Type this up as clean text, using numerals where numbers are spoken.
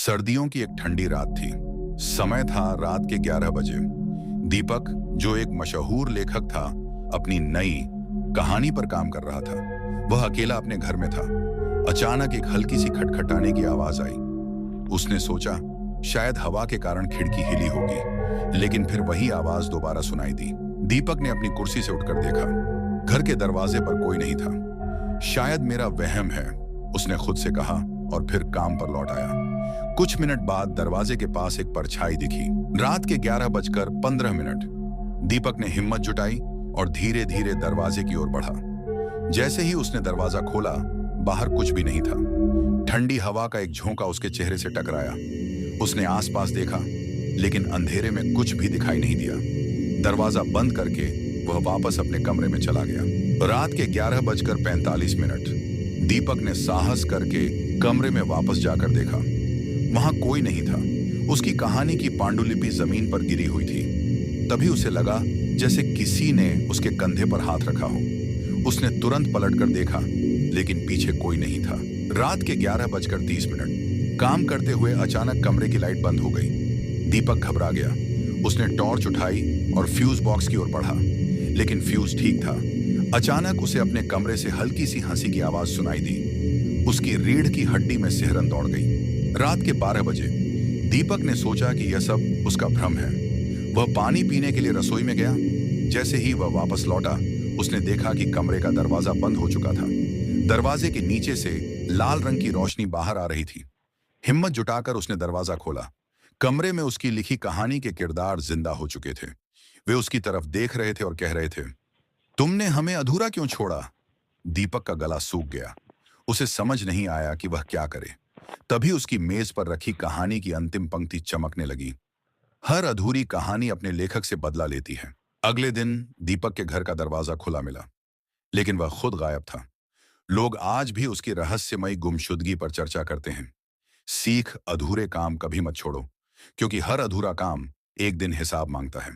सर्दियों की एक ठंडी रात थी। समय था रात के 11 बजे। दीपक, जो एक मशहूर लेखक था, अपनी नई कहानी पर काम कर रहा था। वह अकेला अपने घर में था। अचानक एक हल्की सी खटखटाने की आवाज आई। उसने सोचा शायद हवा के कारण खिड़की हिली होगी, लेकिन फिर वही आवाज दोबारा सुनाई दी। दीपक ने अपनी कुर्सी से उठकर देखा। घर के दरवाजे पर कोई नहीं था। शायद मेरा वहम है, उसने खुद से कहा और फिर काम पर लौट आया। कुछ मिनट बाद दरवाजे के पास एक परछाई दिखी। रात के 11:15। दीपक ने हिम्मत जुटाई और धीरे धीरे दरवाजे की ओर बढ़ा। जैसे ही उसने दरवाजा खोला, बाहर कुछ भी नहीं था। ठंडी हवा का एक झोंका उसके चेहरे से टकराया। उसने आसपास देखा, लेकिन अंधेरे में कुछ भी दिखाई नहीं दिया। दरवाजा बंद करके वह वापस अपने कमरे में चला गया। रात के 11:45। दीपक ने साहस करके कमरे में वापस जाकर देखा। वहां कोई नहीं था। उसकी कहानी की पांडुलिपि जमीन पर गिरी हुई थी। तभी उसे लगा जैसे किसी ने उसके कंधे पर हाथ रखा हो। उसने तुरंत पलटकर देखा, लेकिन पीछे कोई नहीं था। रात के 11:30। काम करते हुए अचानक कमरे की लाइट बंद हो गई। दीपक घबरा गया। उसने टॉर्च उठाई और फ्यूज बॉक्स की ओर बढ़ा, लेकिन फ्यूज ठीक था। अचानक उसे अपने कमरे से हल्की सी हंसी की आवाज सुनाई दी। उसकी रीढ़ की हड्डी में सिहरन दौड़ गई। रात के 12 बजे दीपक ने सोचा कि यह सब उसका भ्रम है। वह पानी पीने के लिए रसोई में गया। जैसे ही वह वापस लौटा, उसने देखा कि कमरे का दरवाजा बंद हो चुका था। दरवाजे के नीचे से लाल रंग की रोशनी बाहर आ रही थी। हिम्मत जुटाकर उसने दरवाजा खोला। कमरे में उसकी लिखी कहानी के किरदार जिंदा हो चुके थे। वे उसकी तरफ देख रहे थे और कह रहे थे, तुमने हमें अधूरा क्यों छोड़ा? दीपक का गला सूख गया। उसे समझ नहीं आया कि वह क्या करे। तभी उसकी मेज पर रखी कहानी की अंतिम पंक्ति चमकने लगी। हर अधूरी कहानी अपने लेखक से बदला लेती है। अगले दिन दीपक के घर का दरवाजा खुला मिला, लेकिन वह खुद गायब था। लोग आज भी उसकी रहस्यमयी गुमशुदगी पर चर्चा करते हैं। सीख, अधूरे काम कभी मत छोड़ो, क्योंकि हर अधूरा काम एक दिन हिसाब मांगता है।